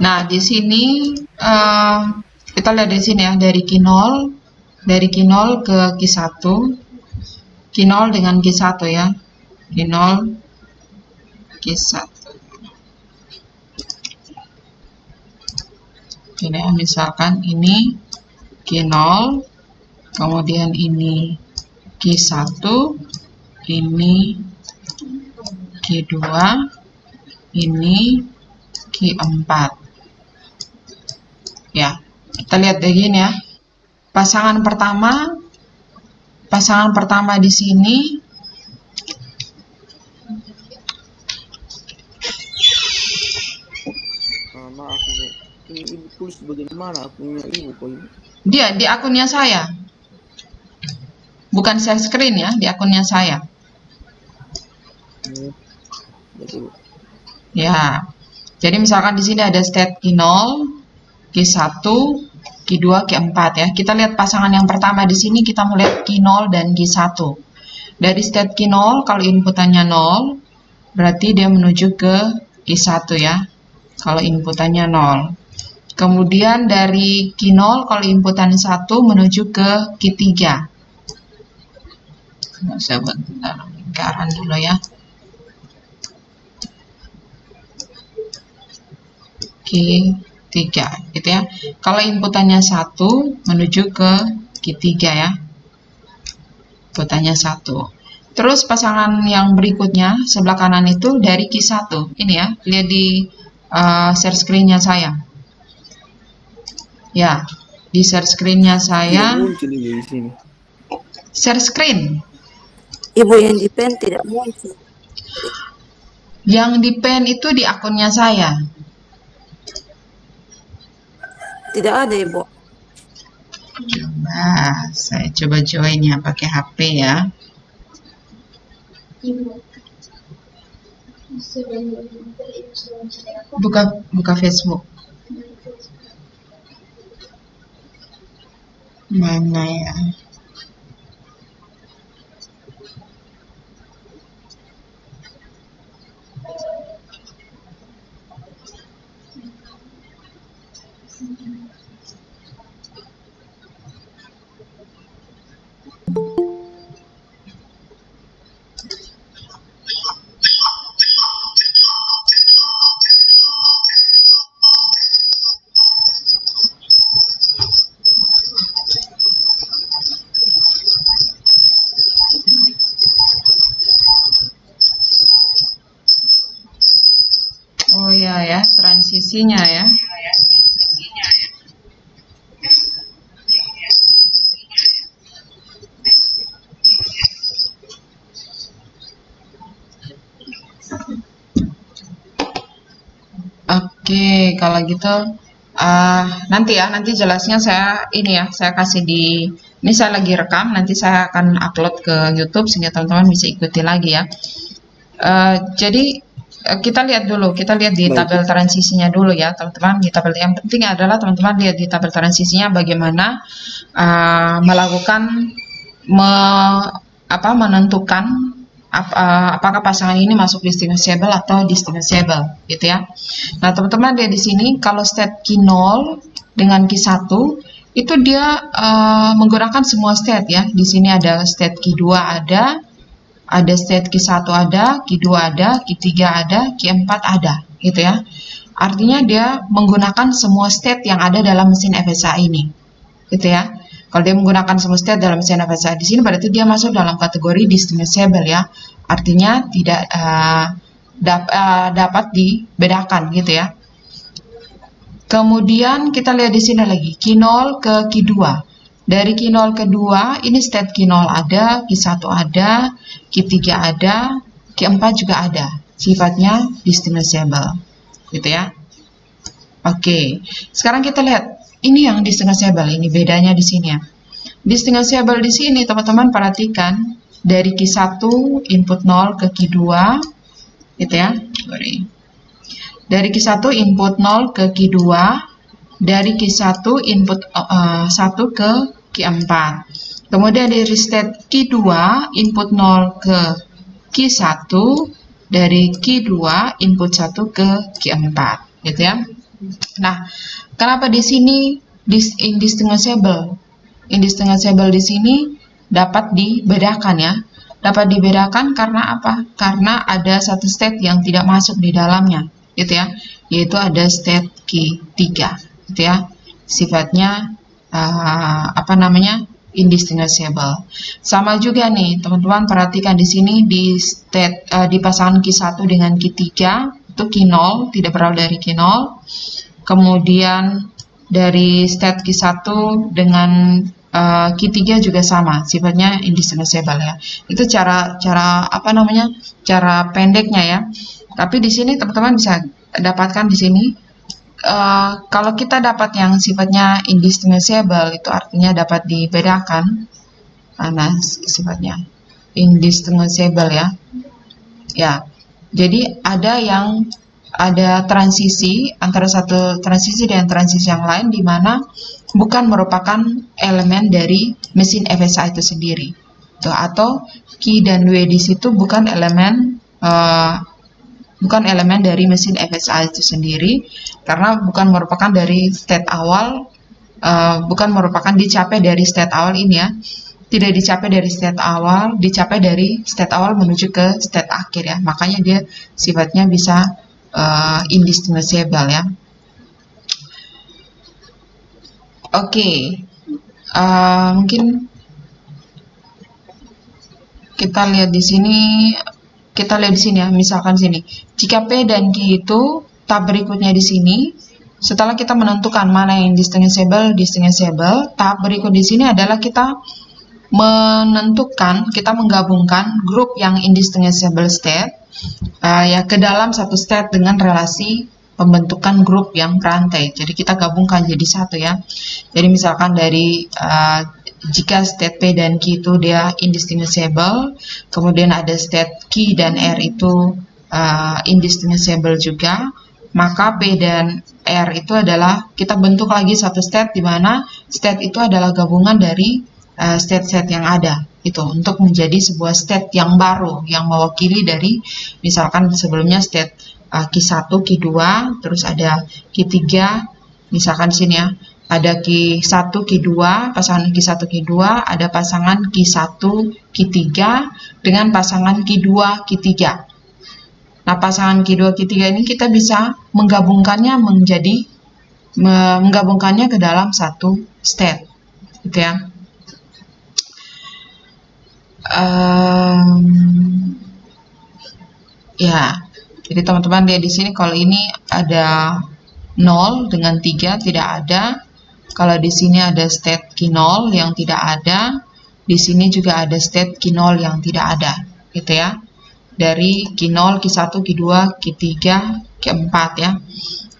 Nah, di sini kita lihat di sini ya, dari Q0 ke Q1. Q0 dengan Q1 ya. Q0 Q1. Ini ya, misalkan ini Q0, kemudian ini Q1, ini Q2, ini Q4. Ya, kita lihat begini ya. Pasangan pertama di sini maaf Ibu. Ini Ibu tulis bagaimana akunnya Ibu kok Ibu? dia di akunnya saya. Bukan share screen ya, di akunnya saya. Ya. Jadi misalkan di sini ada state Q0, Q1, Q2, Q4 ya. Kita lihat pasangan yang pertama di sini kita melihat Q0 dan Q1. Dari state Q0 kalau inputannya 0, berarti dia menuju ke Q1 ya. Kalau inputannya 0. Kemudian dari Q0 kalau inputannya 1 menuju ke Q3. Saya buat lingkaran dulu ya. Q3 gitu ya. Kalau inputannya 1 menuju ke Q3 ya. Inputannya 1. Terus pasangan yang berikutnya sebelah kanan itu dari Q1. Ini ya, lihat di share screen-nya saya. Ya, di share screen-nya saya. Tidak muncul Ibu di sini. Share screen. Ibu yang di pen tidak muncul. Yang di pen itu di akunnya saya. Tidak ada Ibu. Coba, saya coba join ya pakai HP ya. Buka Facebook. Mana ya? Oh ya, transisinya ya. Oke, kalau gitu nanti jelasnya saya kasih ini saya lagi rekam, nanti saya akan upload ke YouTube sehingga teman-teman bisa ikuti lagi ya. Jadi kita lihat di tabel transisinya dulu ya teman-teman. Di tabel yang penting adalah teman-teman lihat di tabel transisinya bagaimana menentukan apakah pasangan ini masuk distinguishable atau distinguishable gitu ya. Nah teman-teman lihat di sini kalau state Q0 dengan Q1 itu dia menggunakan semua state ya. Di sini ada state Q2 ada state Q1 ada, Q2 ada, Q3 ada, Q4 ada, gitu ya. Artinya dia menggunakan semua state yang ada dalam mesin FSA ini, gitu ya. Kalau dia menggunakan semua state dalam mesin FSA di sini, berarti dia masuk dalam kategori distinguishable ya. Artinya tidak dapat dibedakan, gitu ya. Kemudian kita lihat di sini lagi Q0 ke Q2. Dari Q0 ke 2 ini state Q0 ada, Q1 ada, Q3 ada, Q4 juga ada. Sifatnya distinguishable, gitu ya. Oke, sekarang kita lihat ini yang distinguishable, ini bedanya di sini ya. Distinguishable di sini teman-teman perhatikan dari Q1 input 0 ke Q2, gitu ya. Sorry. Dari Q1 input 0 ke Q2, dari Q1 input 1 ke Q4. Kemudian dari state Q2 input 0 ke Q1, dari Q2 input 1 ke Q4, gitu ya. Nah, kenapa di sini indistinguishable? Indistinguishable di sini dapat dibedakan ya. Dapat dibedakan karena apa? Karena ada satu state yang tidak masuk di dalamnya, gitu ya. Yaitu ada state Q3, gitu ya. Sifatnya indistinguishable. Sama juga nih, teman-teman perhatikan di sini di state di pasangan Q1 dengan Q3 itu Q0 tidak berawal dari Q0. Kemudian dari state Q1 dengan Q3 juga sama, sifatnya indistinguishable ya. Itu cara pendeknya ya. Tapi di sini teman-teman bisa dapatkan di sini kalau kita dapat yang sifatnya indistinguishable itu artinya dapat dibedakan. Nah, sifatnya indistinguishable ya. Ya. Jadi ada transisi antara satu transisi dengan transisi yang lain di mana bukan merupakan elemen dari mesin FSA itu sendiri. Tuh, atau Q dan W di situ bukan elemen dari mesin FSA itu sendiri karena bukan merupakan dari state awal, bukan merupakan dicapai dari state awal ini ya. Tidak dicapai dari state awal, dicapai dari state awal menuju ke state akhir ya. Makanya dia sifatnya bisa indistinguishable ya. Oke. Mungkin kita lihat di sini ya, misalkan sini. Jika P dan Q itu tab berikutnya di sini, setelah kita menentukan mana yang distinguishable, tab berikut di sini adalah kita menggabungkan grup yang indistinguishable state ya ke dalam satu state dengan relasi pembentukan grup yang berantai. Jadi kita gabungkan jadi satu ya. Jadi misalkan dari jika state P dan Q itu dia indistinguishable, kemudian ada state Q dan R itu indistinguishable juga, maka P dan R itu adalah kita bentuk lagi satu state di mana state itu adalah gabungan dari state-state yang ada itu untuk menjadi sebuah state yang baru yang mewakili dari misalkan sebelumnya state Q1, Q2, terus ada Q3, misalkan di sini ya. Ada Q1, Q2, pasangan Q1, Q2, ada pasangan Q1, Q3 dengan pasangan Q2, Q3. Nah, pasangan Q2, Q3 ini kita bisa menggabungkannya ke dalam satu state, gitu ya. Ya, jadi teman-teman lihat di sini kalau ini ada 0 dengan 3 tidak ada. Kalau di sini ada state Q0 yang tidak ada, di sini juga ada state Q0 yang tidak ada, gitu ya. Dari Q0, Q1, Q2, Q3, Q4 ya.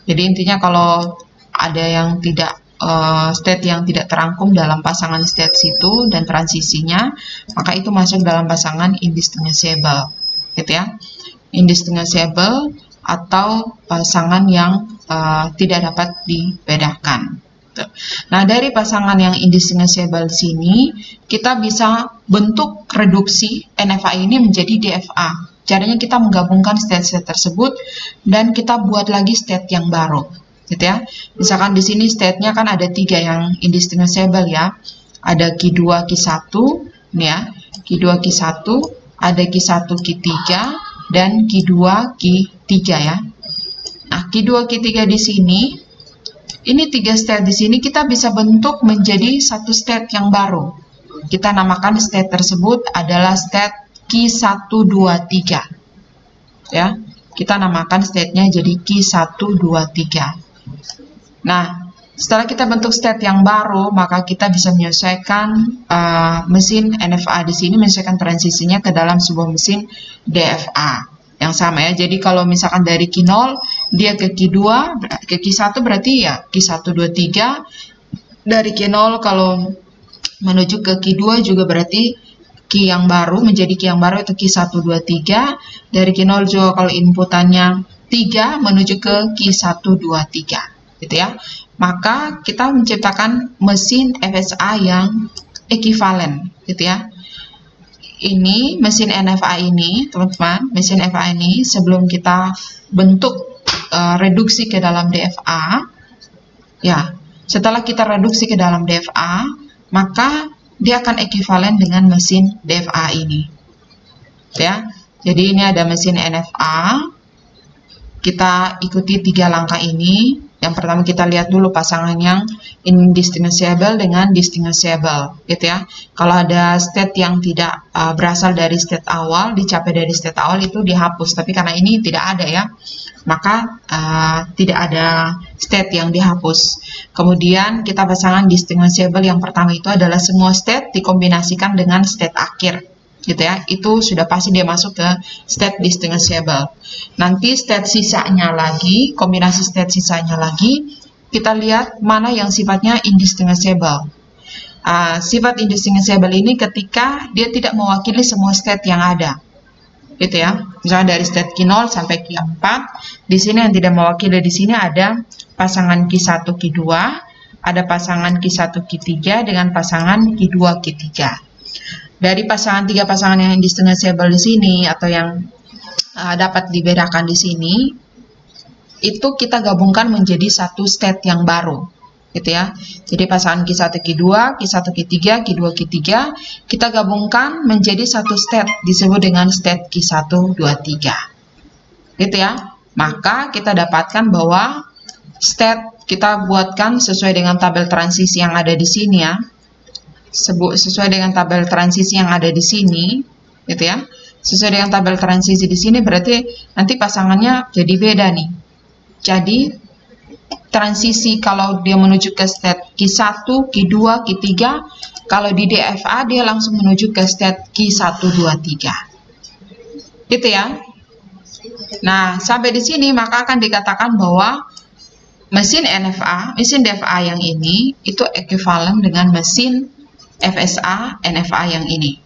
Jadi intinya kalau ada yang tidak state yang tidak terangkum dalam pasangan state situ dan transisinya, maka itu masuk dalam pasangan indistinguishable, gitu ya. Indistinguishable atau pasangan yang tidak dapat dibedakan. Nah, dari pasangan yang indistinguishable sini, kita bisa bentuk reduksi NFA ini menjadi DFA. Caranya kita menggabungkan state-state tersebut dan kita buat lagi state yang baru, gitu ya. Misalkan di sini state-nya kan ada 3 yang indistinguishable ya. Ada Q2, Q1, nih ya. Q2, Q1, ada Q1, Q3, dan Q2, Q3 ya. Nah, Q2, Q3 di sini, ini 3 state di sini kita bisa bentuk menjadi satu state yang baru. Kita namakan state tersebut adalah state Q1, 2, 3. Ya, kita namakan state-nya jadi Q1, 2, 3. Nah, setelah kita bentuk state yang baru, maka kita bisa menyesuaikan mesin NFA di sini, menyesuaikan transisinya ke dalam sebuah mesin DFA yang sama ya. Jadi kalau misalkan dari Q0 dia ke Q2, ke Q1 berarti ya Q1, 2, 3. Dari Q0 kalau menuju ke Q2 juga berarti Q yang baru menjadi Q yang baru itu Q1, 2, 3. Dari Q0 juga kalau inputannya 3 menuju ke Q1, 2, 3. Gitu ya. Maka kita menciptakan mesin FSA yang ekuivalen gitu ya. Ini mesin NFA ini, teman-teman, mesin FA ini sebelum kita bentuk reduksi ke dalam DFA, ya, setelah kita reduksi ke dalam DFA, maka dia akan ekuivalen dengan mesin DFA ini. Ya. Jadi ini ada mesin NFA. Kita ikuti 3 langkah ini. Yang pertama kita lihat dulu pasangan yang indistinguishable dengan distinguishable, gitu ya. Kalau ada state yang tidak berasal dari state awal, dicapai dari state awal itu dihapus. Tapi karena ini tidak ada ya, maka tidak ada state yang dihapus. Kemudian kita pasangan distinguishable yang pertama itu adalah semua state dikombinasikan dengan state akhir. Gitu ya, itu sudah pasti dia masuk ke state distinguishable. Nanti state sisanya lagi, kombinasi state sisanya lagi, kita lihat mana yang sifatnya indistinguishable. Sifat indistinguishable ini ketika dia tidak mewakili semua state yang ada, gitu ya. Misalnya dari state Q0 sampai Q4, di sini yang tidak mewakili di sini ada pasangan Q1, Q2, ada pasangan Q1, Q3 dengan pasangan Q2, Q3. Dari pasangan 3 pasangan yang indistinguishable di sini atau yang dapat dibedakan di sini, itu kita gabungkan menjadi satu state yang baru, gitu ya. Jadi pasangan Q1, Q2, Q1, Q3, Q2, Q3 kita gabungkan menjadi satu state disebut dengan state Q1, 2, 3, gitu ya. Maka kita dapatkan bahwa state kita buatkan sesuai dengan tabel transisi yang ada di sini ya. Sesuai dengan tabel transisi yang ada di sini, gitu ya. Sesuai dengan tabel transisi di sini berarti nanti pasangannya jadi beda nih. Jadi transisi kalau dia menuju ke state Q1, Q2, Q3, kalau di DFA dia langsung menuju ke state Q1, 2, 3. Gitu ya. Nah, sampai di sini maka akan dikatakan bahwa mesin NFA, mesin DFA yang ini itu ekuivalen dengan mesin FSA NFA yang ini,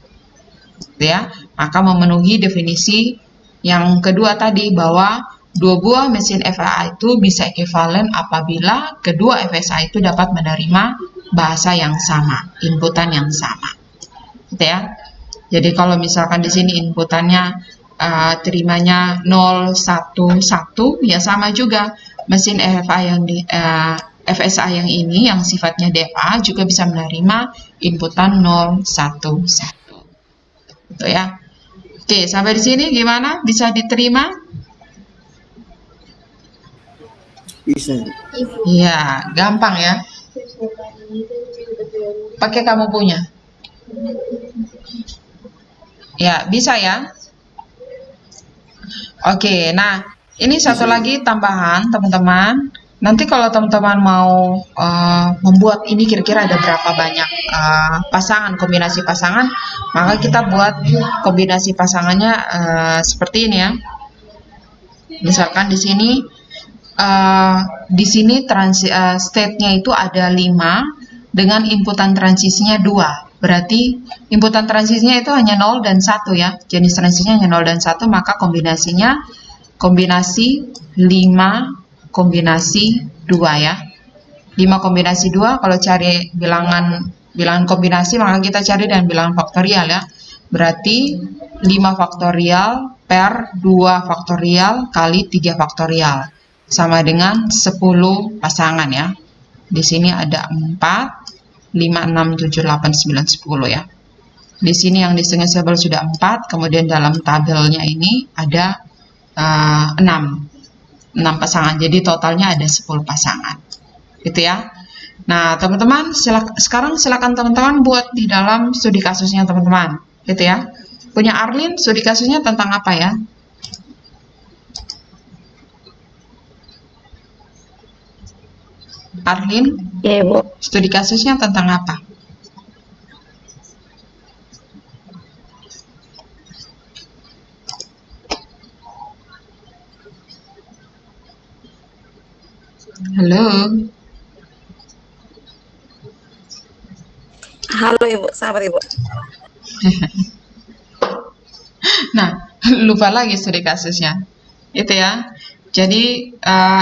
ya. Maka memenuhi definisi yang kedua tadi bahwa dua buah mesin FSA itu bisa ekuivalen apabila kedua FSA itu dapat menerima bahasa yang sama, inputan yang sama, gitu ya. Jadi kalau misalkan di sini inputannya terimanya 0, 1, 1, ya sama juga mesin FSA yang ini yang sifatnya DFA juga bisa menerima inputan 0, 1, 1. Gitu ya. Oke, sampai di sini gimana? Bisa diterima? Bisa. Iya, gampang ya. Pakai kamu punya. Ya, bisa ya. Oke, nah ini satu lagi tambahan teman-teman. Nanti kalau teman-teman mau membuat ini kira-kira ada berapa banyak pasangan, kombinasi pasangan, maka kita buat kombinasi pasangannya seperti ini ya. Misalkan di sini state-nya itu ada 5 dengan inputan transisinya 2. Berarti inputan transisinya itu hanya 0 dan 1 ya. Jenis transisinya hanya 0 dan 1, maka kombinasinya kombinasi 5 kombinasi 2 ya. 5 kombinasi 2, kalau cari bilangan kombinasi maka kita cari dengan bilangan faktorial ya. Berarti 5 faktorial per 2 faktorial kali 3 faktorial. sama dengan 10 pasangan ya. Di sini ada 4, 5, 6, 7, 8, 9, 10 ya. Di sini yang distinguishable sudah 4, kemudian dalam tabelnya ini ada 6 pasangan. Jadi totalnya ada 10 pasangan. Gitu ya. Nah, teman-teman, sekarang silakan teman-teman buat di dalam studi kasusnya teman-teman. Gitu ya. Punya Arlin, studi kasusnya tentang apa ya? Arlin, Ya, Ibu. studi kasusnya tentang apa? Halo. Halo, Ibu. Sabar, Ibu. Nah, lupa lagi studi kasusnya. Itu ya. Jadi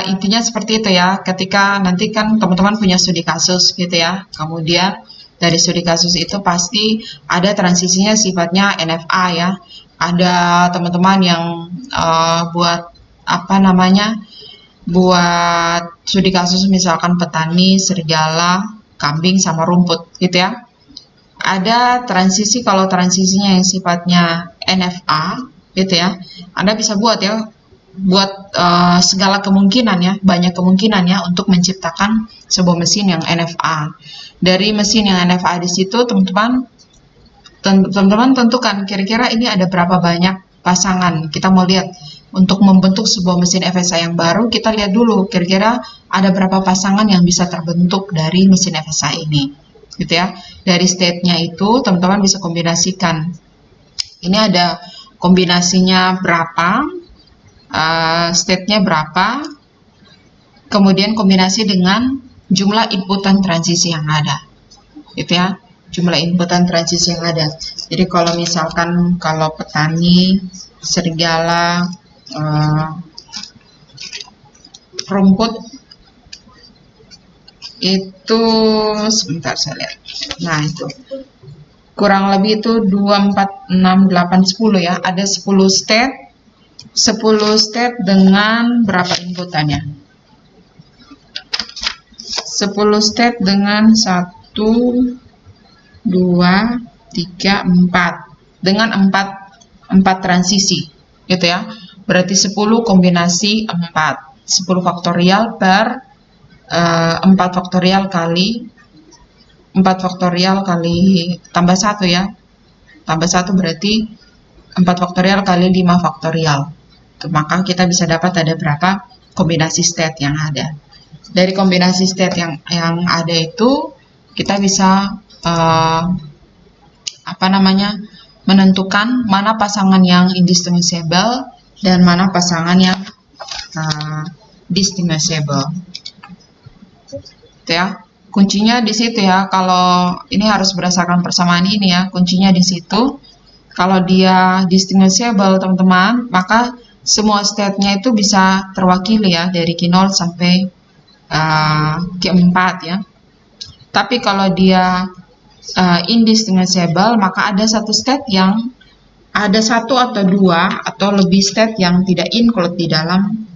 intinya seperti itu ya. Ketika nanti kan teman-teman punya studi kasus gitu ya. Kemudian dari studi kasus itu pasti ada transisinya sifatnya NFA ya. Ada teman-teman yang buat apa namanya? Buat studi kasus misalkan petani, serigala, kambing sama rumput gitu ya. Ada transisi, kalau transisinya yang sifatnya NFA gitu ya, Anda bisa buat ya, buat segala kemungkinan ya, banyak kemungkinan ya untuk menciptakan sebuah mesin yang NFA. Dari mesin yang NFA di situ teman-teman tentukan kira-kira ini ada berapa banyak pasangan. Kita mau lihat untuk membentuk sebuah mesin FSA yang baru, kita lihat dulu kira-kira ada berapa pasangan yang bisa terbentuk dari mesin FSA ini. Gitu ya. Dari state-nya itu teman-teman bisa kombinasikan. Ini ada kombinasinya berapa, state-nya berapa, kemudian kombinasi dengan jumlah inputan transisi yang ada. Gitu ya. Jumlah inputan transisi yang ada. Jadi kalau misalkan kalau petani, serigala, rumput itu sebentar saya lihat. Nah, itu kurang lebih itu 2, 4, 6, 8, 10 ya. Ada 10 state dengan berapa inputannya? 10 state dengan 1, 2, 3, 4 dengan 4 transisi gitu ya. Berarti 10 kombinasi 4. 10 faktorial per 4 faktorial kali 4 faktorial kali tambah 1 ya. Tambah 1 berarti 4 faktorial kali 5 faktorial. Maka kita bisa dapat ada berapa kombinasi state yang ada. Dari kombinasi state yang ada itu kita bisa menentukan mana pasangan yang indistinguishable dan mana pasangan yang distinguishable. Itu ya. Kuncinya di situ ya. Kalau ini harus berdasarkan persamaan ini ya. Kuncinya di situ. Kalau dia distinguishable teman-teman, maka semua state-nya itu bisa terwakili ya dari Q0 sampai Q4 ya. Tapi kalau dia indistinguishable, maka ada satu state yang ada 1 atau 2 atau lebih state yang tidak include di dalam